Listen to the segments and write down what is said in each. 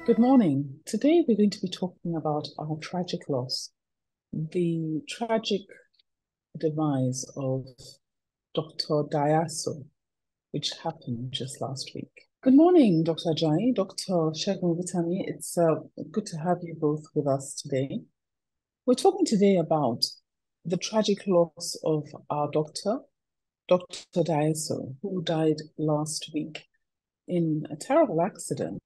Good morning. Today we're going to be talking about our tragic loss, the tragic demise of Dr. Diaso, which happened just last week. Good morning, Dr. Ajayi, Dr. Segun Vitami. It's good to have you both with us today. We're talking today about the tragic loss of our doctor, Dr. Diaso, who died last week in a terrible accident.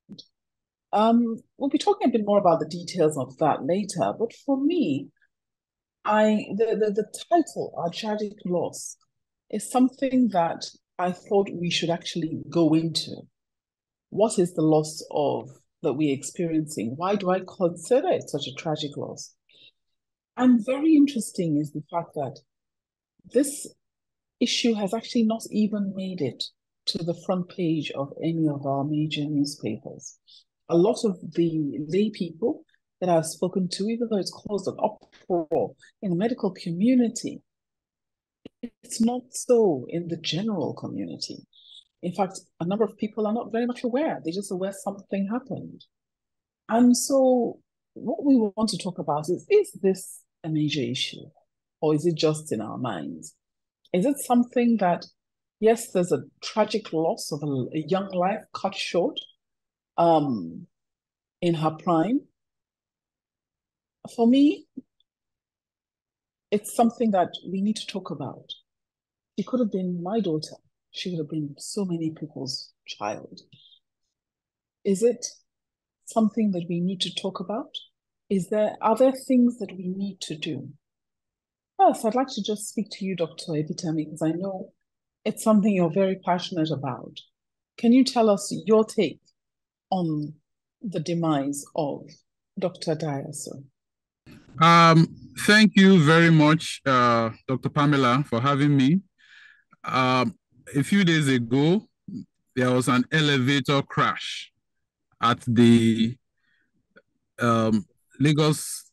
We'll be talking a bit more about the details of that later. But for me, the title, Our Tragic Loss, is something that I thought we should actually go into. What is the loss of that we're experiencing? Why do I consider it such a tragic loss? And very interesting is the fact that this issue has actually not even made it to the front page of any of our major newspapers. A lot of the lay people that I've spoken to, even though it's caused an uproar in the medical community, it's not so in the general community. In fact, a number of people are not very much aware. They're just aware something happened. And so what we want to talk about is this a major issue? Or is it just in our minds? Is it something that, yes, there's a tragic loss of a young life cut short in her prime? For me, it's something that we need to talk about. She could have been my daughter. She would have been so many people's child. Is it something that we need to talk about? Are there things that we need to do? First, I'd like to just speak to you, Dr. Ebitami, because I know it's something you're very passionate about. Can you tell us your take on the demise of Dr. Diaso? Thank you very much, Dr. Pamela, for having me. A few days ago, there was an elevator crash at the Lagos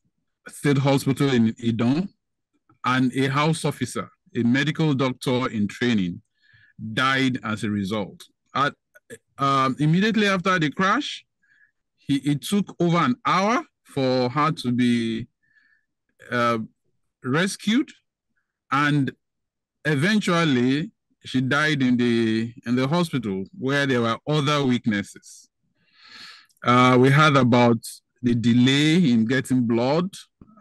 State Hospital in Idan, and a house officer, a medical doctor in training, died as a result. Immediately after the crash, it took over an hour for her to be rescued, and eventually she died in the hospital where there were other weaknesses. We heard about the delay in getting blood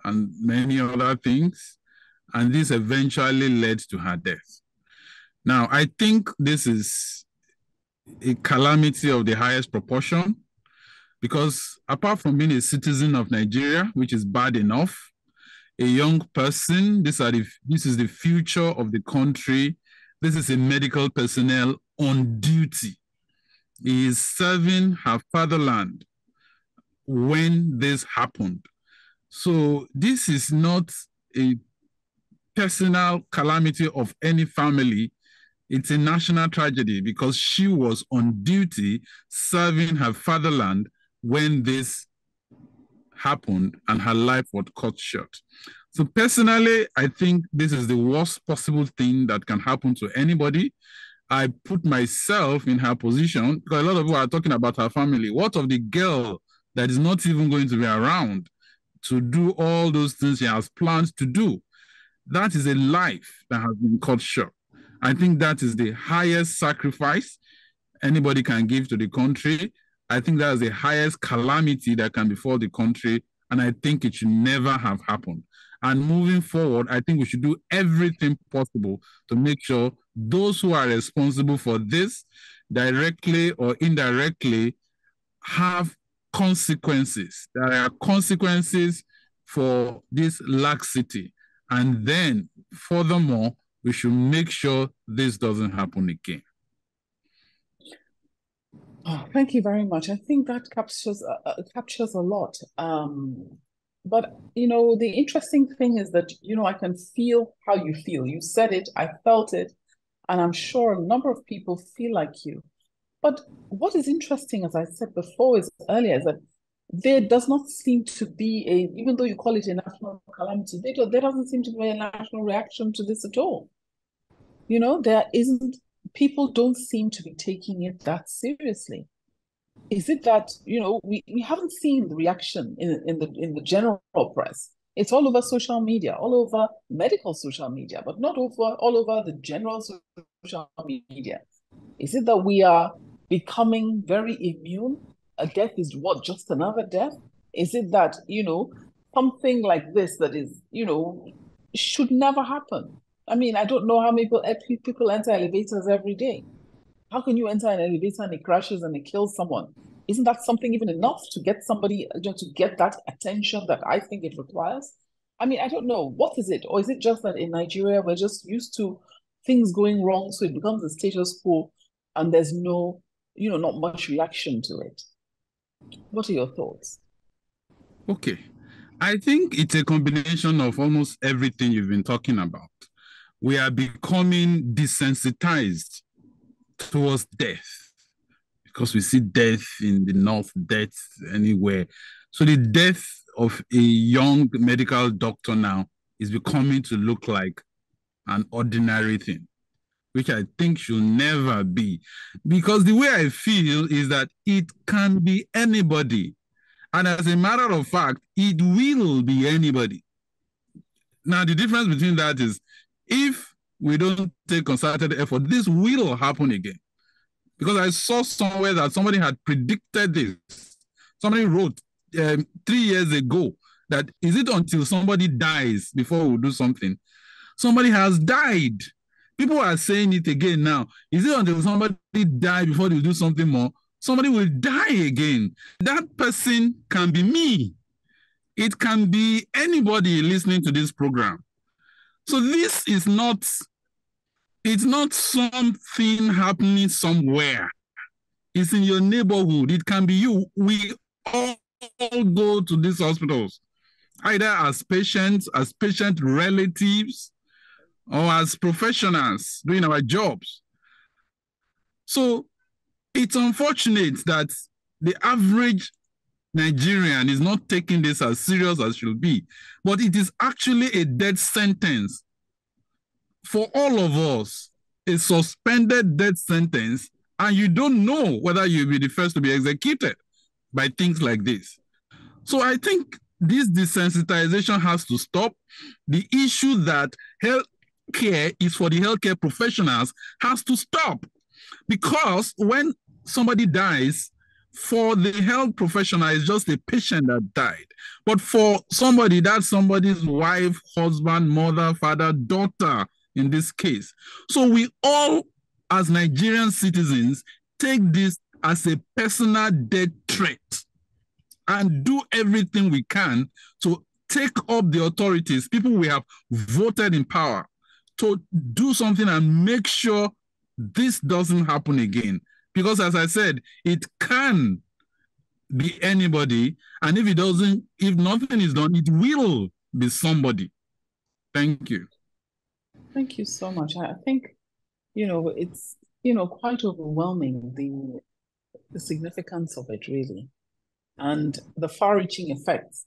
and many other things, and this eventually led to her death. Now, I think this is a calamity of the highest proportion, because apart from being a citizen of Nigeria, which is bad enough, a young person, this is the future of the country. This is a medical personnel on duty. He is serving her fatherland when this happened. So this is not a personal calamity of any family. It's a national tragedy because she was on duty serving her fatherland when this happened and her life was cut short. So personally, I think this is the worst possible thing that can happen to anybody. I put myself in her position because a lot of people are talking about her family. What of the girl that is not even going to be around to do all those things she has planned to do? That is a life that has been cut short. I think that is the highest sacrifice anybody can give to the country. I think that is the highest calamity that can befall the country, and I think it should never have happened. And moving forward, I think we should do everything possible to make sure those who are responsible for this, directly or indirectly, have consequences. There are consequences for this laxity. And then, furthermore, we should make sure this doesn't happen again. Oh, thank you very much. I think that captures a lot. But the interesting thing is that I can feel how you feel. You said it, I felt it, and I'm sure a number of people feel like you. But what is interesting, as I said before, is that there does not seem to be even though you call it a national calamity, there doesn't seem to be a national reaction to this at all. There isn't, people don't seem to be taking it that seriously. Is it that, we haven't seen the reaction in the general press? It's all over social media, all over medical social media, but not all over the general social media. Is it that we are becoming very immune? A death is what, just another death? Is it that, something like this that is, should never happen? I mean, I don't know how many people enter elevators every day. How can you enter an elevator and it crashes and it kills someone? Isn't that something even enough to get somebody, to get that attention that I think it requires? I mean, I don't know. What is it? Or is it just that in Nigeria, we're just used to things going wrong, so it becomes a status quo and there's no, not much reaction to it? What are your thoughts? Okay. I think it's a combination of almost everything you've been talking about. We are becoming desensitized towards death because we see death in the north, death anywhere. So the death of a young medical doctor now is becoming to look like an ordinary thing, which I think should never be. Because the way I feel is that it can be anybody. And as a matter of fact, it will be anybody. Now, the difference between that is if we don't take concerted effort, this will happen again. Because I saw somewhere that somebody had predicted this. Somebody wrote 3 years ago that is it until somebody dies before we'll do something? Somebody has died. People are saying it again now. Is it until somebody dies before they'll do something more? Somebody will die again. That person can be me. It can be anybody listening to this program. So this is not, it's not something happening somewhere. It's in your neighborhood. It can be you. We all go to these hospitals, either as patients, as patient relatives, or as professionals doing our jobs. So it's unfortunate that the average Nigerian is not taking this as serious as should be, but it is actually a death sentence for all of us, a suspended death sentence, and you don't know whether you'll be the first to be executed by things like this. So I think this desensitization has to stop. The issue that healthcare is for the healthcare professionals has to stop, because when somebody dies, for the health professional, it's just a patient that died. But for somebody, that's somebody's wife, husband, mother, father, daughter, in this case. So we all, as Nigerian citizens, take this as a personal death threat and do everything we can to take up the authorities, people we have voted in power, to do something and make sure this doesn't happen again. Because as I said, it can be anybody. And if it doesn't, if nothing is done, it will be somebody. Thank you. Thank you so much. I think, it's, quite overwhelming, the significance of it, really, and the far-reaching effects.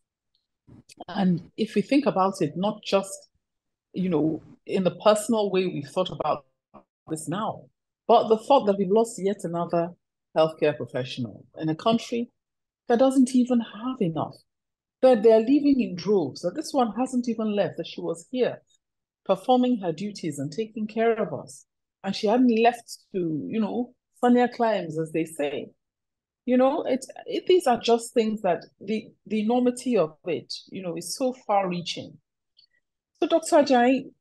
And if we think about it, not just, in the personal way we've thought about this now, but the thought that we've lost yet another healthcare professional in a country that doesn't even have enough, that they're leaving in droves, that this one hasn't even left, that she was here performing her duties and taking care of us. And she hadn't left to, funnier climes, as they say. These are just things that the enormity of it, is so far reaching. So, Dr. Ajayi,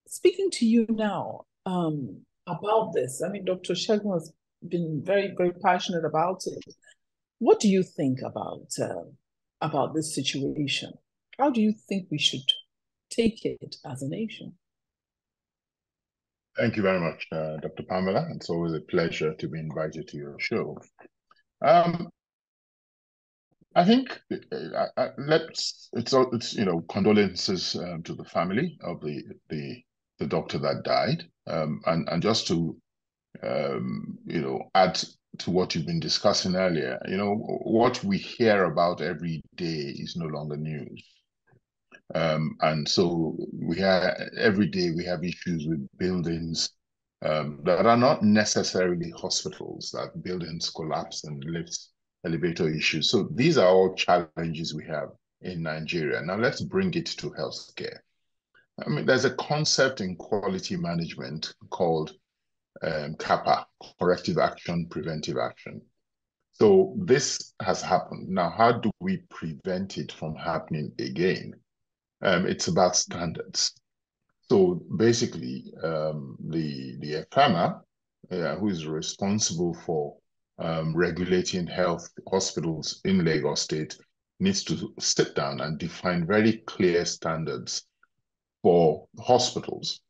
speaking to you now about this, I mean, Dr. Shegun has been very, very passionate about it. What do you think about this situation? How do you think we should take it as a nation? Thank you very much, Dr. Pamela. It's always a pleasure to be invited to your show. I think it's condolences to the family of the doctor that died, and just to add to what you've been discussing earlier. What we hear about every day is no longer news. And so every day we have issues with buildings that are not necessarily hospitals, that buildings collapse and lifts elevator issues. So these are all challenges we have in Nigeria. Now let's bring it to healthcare. I mean, there's a concept in quality management called CAPA, corrective action, preventive action. So this has happened. Now, how do we prevent it from happening again? It's about standards. So basically, the EFAMA, who is responsible for regulating health hospitals in Lagos State, needs to sit down and define very clear standards for hospitals.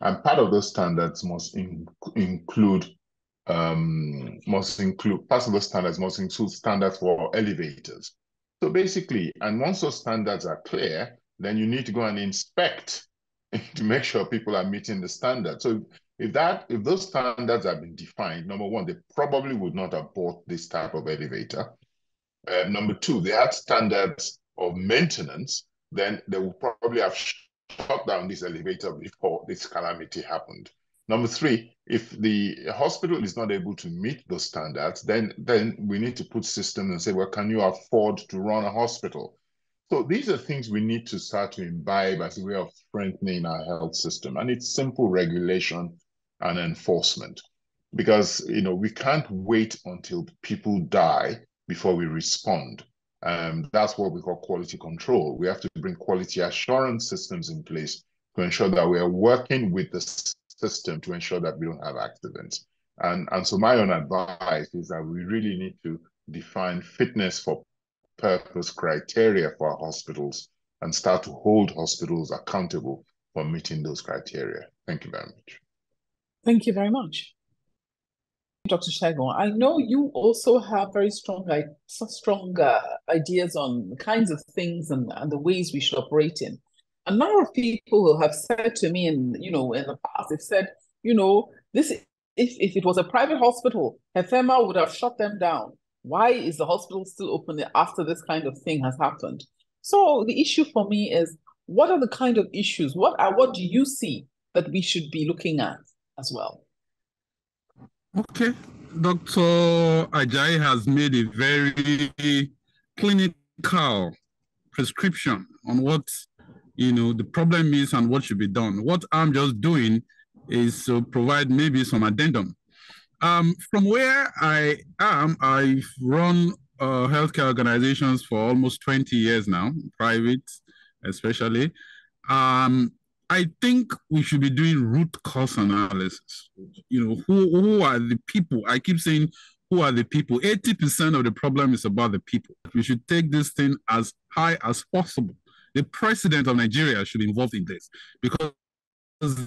And part of those standards must include part of those standards must include standards for elevators. So basically, and once those standards are clear, then you need to go and inspect to make sure people are meeting the standards. So if those standards have been defined, number one, they probably would not have bought this type of elevator. Number two, they had standards of maintenance, then they would probably have shut down this elevator before this calamity happened. Number three, if the hospital is not able to meet those standards, then we need to put systems and say, well, can you afford to run a hospital? So these are things we need to start to imbibe as a way of strengthening our health system. And it's simple regulation and enforcement. Because, we can't wait until people die before we respond. That's what we call quality control. We have to bring quality assurance systems in place to ensure that we are working with the system to ensure that we don't have accidents. And so my own advice is that we really need to define fitness for purpose criteria for our hospitals and start to hold hospitals accountable for meeting those criteria. Thank you very much. Thank you very much. Dr. Segun, I know you also have very strong ideas on the kinds of things and the ways we should operate in. A number of people have said to me in the past, they've said, this if it was a private hospital, FEMA would have shut them down. Why is the hospital still open after this kind of thing has happened? So the issue for me is, what are the kind of issues? What do you see that we should be looking at as well? Okay. Dr. Ajayi has made a very clinical prescription on what the problem is and what should be done. What I'm just doing is to provide maybe some addendum. From where I am, I've run healthcare organizations for almost 20 years now, private especially. I think we should be doing root cause analysis. Who are the people? I keep saying, who are the people? 80% of the problem is about the people. We should take this thing as high as possible. The president of Nigeria should be involved in this because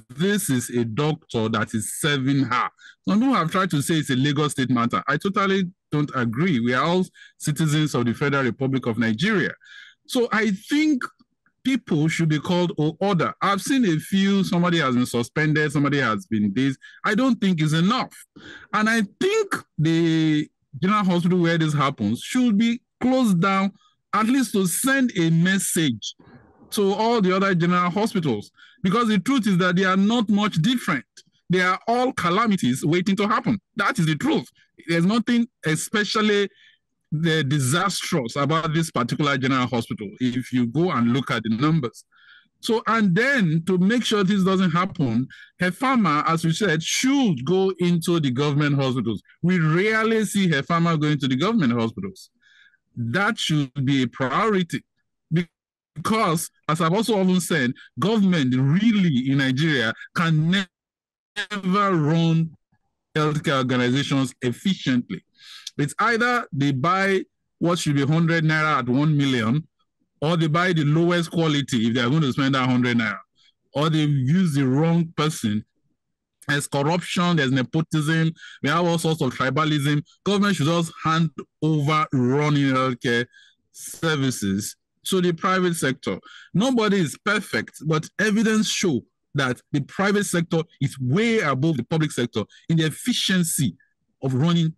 this is a doctor that is serving her. Some people have tried to say it's a Lagos State matter. I totally don't agree. We are all citizens of the Federal Republic of Nigeria. So I think people should be called order. I've seen a few, somebody has been suspended, somebody has been this. I don't think it's enough. And I think the general hospital where this happens should be closed down, at least to send a message to all the other general hospitals. Because the truth is that they are not much different. They are all calamities waiting to happen. That is the truth. There's nothing especially disastrous about this particular general hospital if you go and look at the numbers. So, and then to make sure this doesn't happen, HEFAMA, as we said, should go into the government hospitals. We rarely see HEFAMA going to the government hospitals. That should be a priority because, as I've also often said, government really in Nigeria can never run healthcare organizations efficiently. It's either they buy what should be 100 naira at 1 million, or they buy the lowest quality if they're going to spend that 100 naira, or they use the wrong person. There's corruption, there's nepotism, we have all sorts of tribalism. Government should just hand over running healthcare services to the private sector. Nobody is perfect, but evidence show that the private sector is way above the public sector in the efficiency of running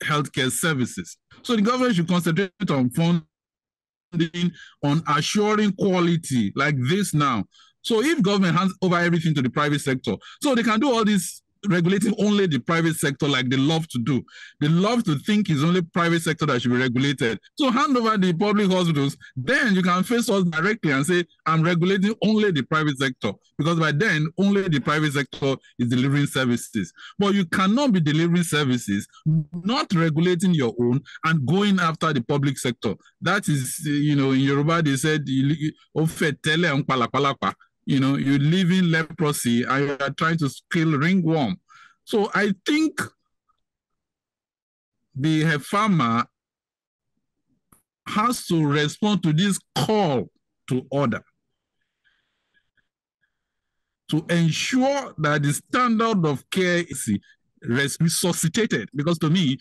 healthcare services. So the government should concentrate on funding, on assuring quality like this now. So if government hands over everything to the private sector, so they can do all these regulating only the private sector like they love to do. They love to think it's only private sector that should be regulated. So hand over the public hospitals, then you can face us directly and say, I'm regulating only the private sector, because by then only the private sector is delivering services. But you cannot be delivering services, not regulating your own and going after the public sector. That is, in Yoruba, they said, you're living leprosy and you are trying to kill ringworm. So I think the farmer has to respond to this call to order to ensure that the standard of care is resuscitated, because to me,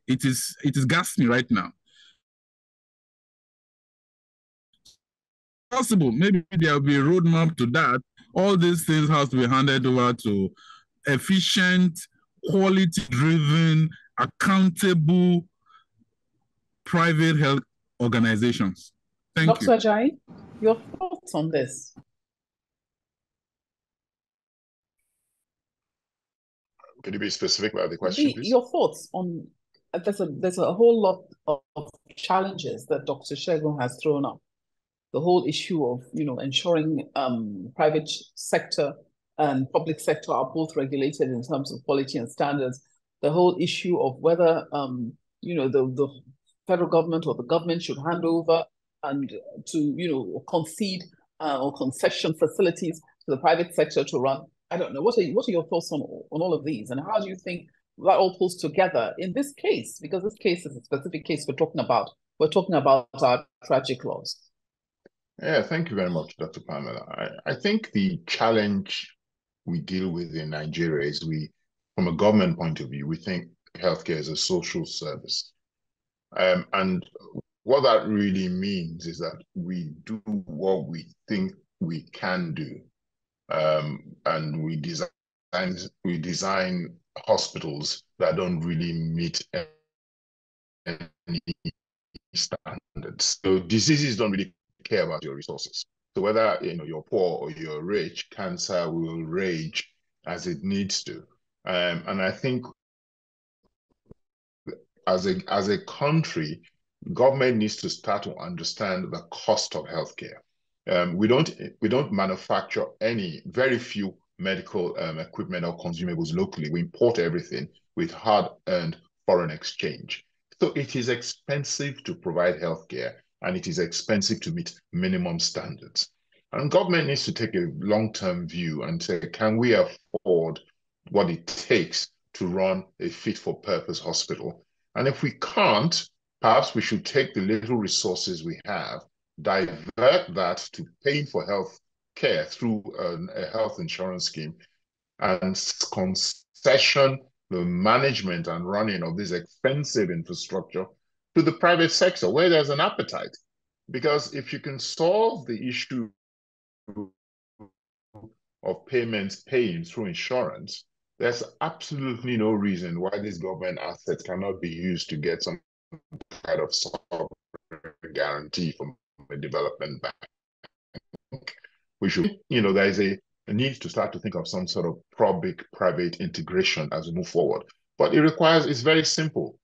it is gasping right now. Possible, maybe there will be a roadmap to that. All these things have to be handed over to efficient, quality-driven, accountable private health organizations. Thank you. Dr. Ajayi, your thoughts on this? Could you be specific about the question, please? Your thoughts on, there's a whole lot of challenges that Dr. Segun has thrown up. The whole issue of, ensuring private sector and public sector are both regulated in terms of quality and standards. The whole issue of whether, the federal government or the government should hand over and to, concede or concession facilities to the private sector to run. I don't know. What are your thoughts on all of these, and how do you think that all pulls together in this case? Because this case is a specific case we're talking about. We're talking about our tragic loss. Yeah, thank you very much, Dr. Pamela. I think the challenge we deal with in Nigeria is from a government point of view, we think healthcare is a social service. And what that really means is that we do what we think we can do. And we design hospitals that don't really meet any standards. So diseases don't really care about your resources. So whether you're poor or you're rich, cancer will rage as it needs to. And I think as a country, government needs to start to understand the cost of healthcare. We don't manufacture very few medical equipment or consumables locally. We import everything with hard-earned foreign exchange. So it is expensive to provide healthcare, and it is expensive to meet minimum standards. And government needs to take a long-term view and say, can we afford what it takes to run a fit-for-purpose hospital? And if we can't, perhaps we should take the little resources we have, divert that to paying for health care through a health insurance scheme, and concession the management and running of this expensive infrastructure to the private sector where there's an appetite. Because if you can solve the issue of payments paying through insurance, there's absolutely no reason why these government assets cannot be used to get some kind of sovereign guarantee from a development bank. We should, there is a need to start to think of some sort of public-private integration as we move forward. But it's very simple.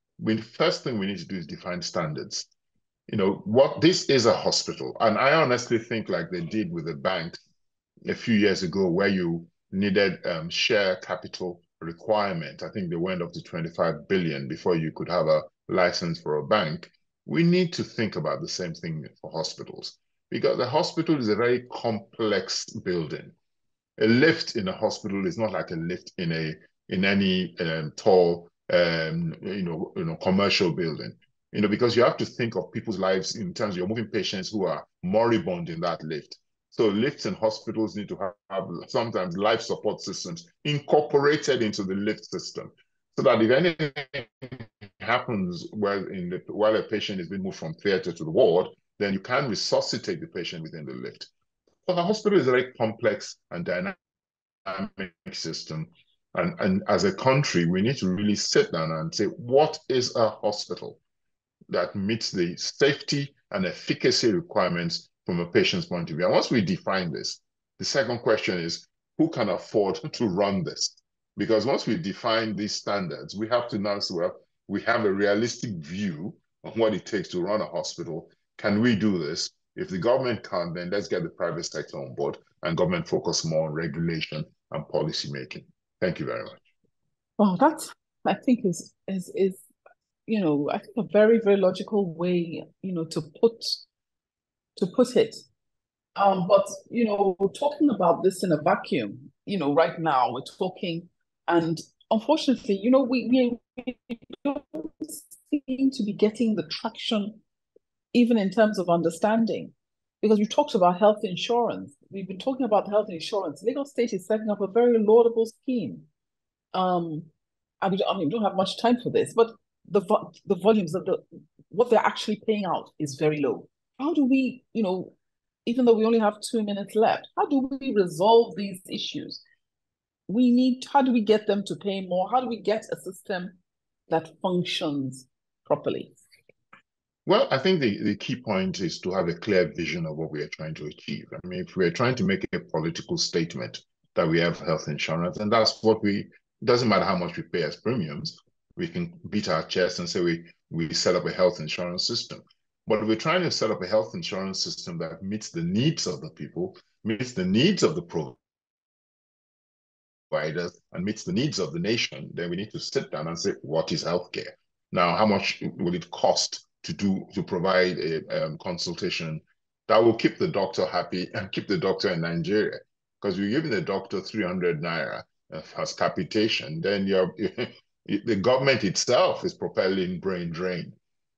First thing we need to do is define standards. This is a hospital. And I honestly think like they did with the bank a few years ago, where you needed share capital requirement. I think they went up to 25 billion before you could have a license for a bank. We need to think about the same thing for hospitals, because the hospital is a very complex building. A lift in a hospital is not like a lift in any tall commercial building. Because you have to think of people's lives in terms of you're moving patients who are moribund in that lift. So lifts in hospitals need to have sometimes life support systems incorporated into the lift system, so that if anything happens while a patient is being moved from theater to the ward, then you can resuscitate the patient within the lift. But the hospital is a very complex and dynamic system. And as a country, we need to really sit down and say, what is a hospital that meets the safety and efficacy requirements from a patient's point of view? And once we define this, the second question is, who can afford to run this? Because once we define these standards, we have to now say, well, we have a realistic view of what it takes to run a hospital. Can we do this? If the government can't, then let's get the private sector on board and government focus more on regulation and policy making. Thank you very much. Well, that I think is you know, I think a very, very logical way, you know, to put it. But you know, talking about this in a vacuum, you know, right now we're talking, and unfortunately, you know, we don't seem to be getting the traction, even in terms of understanding, because we talked about health insurance. We've been talking about health insurance. Lagos State is setting up a very laudable scheme. I mean, we don't have much time for this, but the volumes of what they're actually paying out is very low. How do we, you know, even though we only have 2 minutes left, how do we resolve these issues? How do we get them to pay more? How do we get a system that functions properly? Well, I think the key point is to have a clear vision of what we are trying to achieve. I mean, if we're trying to make a political statement that we have health insurance, and that's what it doesn't matter how much we pay as premiums, we can beat our chest and say we set up a health insurance system. But if we're trying to set up a health insurance system that meets the needs of the people, meets the needs of the providers, and meets the needs of the nation, then we need to sit down and say, what is healthcare? Now, how much will it cost to provide a consultation that will keep the doctor happy and keep the doctor in Nigeria? Because you're giving the doctor 300 naira as capitation, then the government itself is propelling brain drain.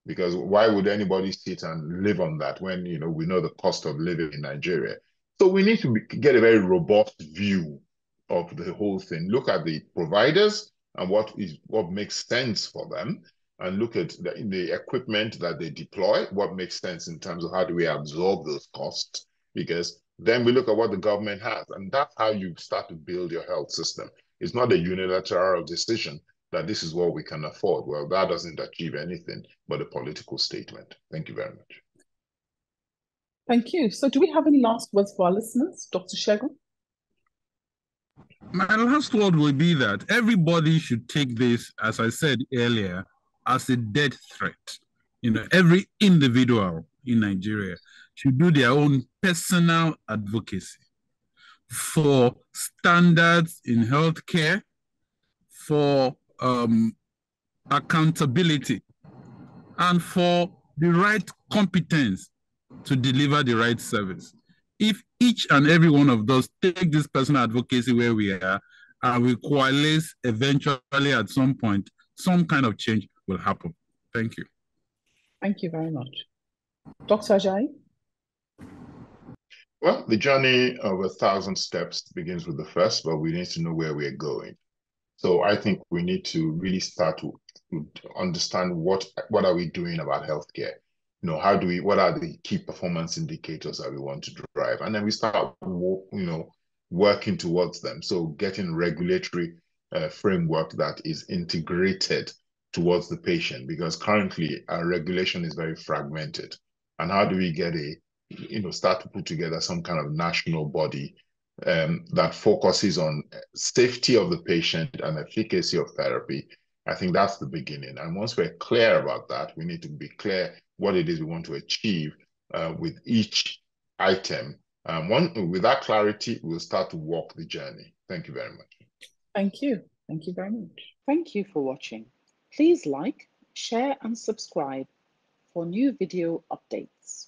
Because why would anybody sit and live on that when we know the cost of living in Nigeria? So we need to get a very robust view of the whole thing. Look at the providers and what makes sense for them, and look at the equipment that they deploy, what makes sense in terms of how do we absorb those costs, because then we look at what the government has, and that's how you start to build your health system. It's not a unilateral decision that this is what we can afford. Well, that doesn't achieve anything but a political statement. Thank you very much. Thank you. So do we have any last words for our listeners, Dr. Segun? My last word will be that everybody should take this, as I said earlier, as a death threat. Every individual in Nigeria should do their own personal advocacy for standards in healthcare, for accountability, and for the right competence to deliver the right service. If each and every one of us take this personal advocacy where we are, and we coalesce eventually at some point, some kind of change will happen. Thank you. Thank you very much. Dr. Ajayi? Well, the journey of 1,000 steps begins with the first, but we need to know where we're going. So I think we need to really start to understand what are we doing about healthcare. What are the key performance indicators that we want to drive? And then we start, working towards them. So getting regulatory framework that is integrated towards the patient, because currently our regulation is very fragmented. And how do we get start to put together some kind of national body that focuses on safety of the patient and efficacy of therapy? I think that's the beginning. And once we're clear about that, we need to be clear what it is we want to achieve with each item. With that clarity, we'll start to walk the journey. Thank you very much. Thank you. Thank you very much. Thank you for watching. Please like, share, and subscribe for new video updates.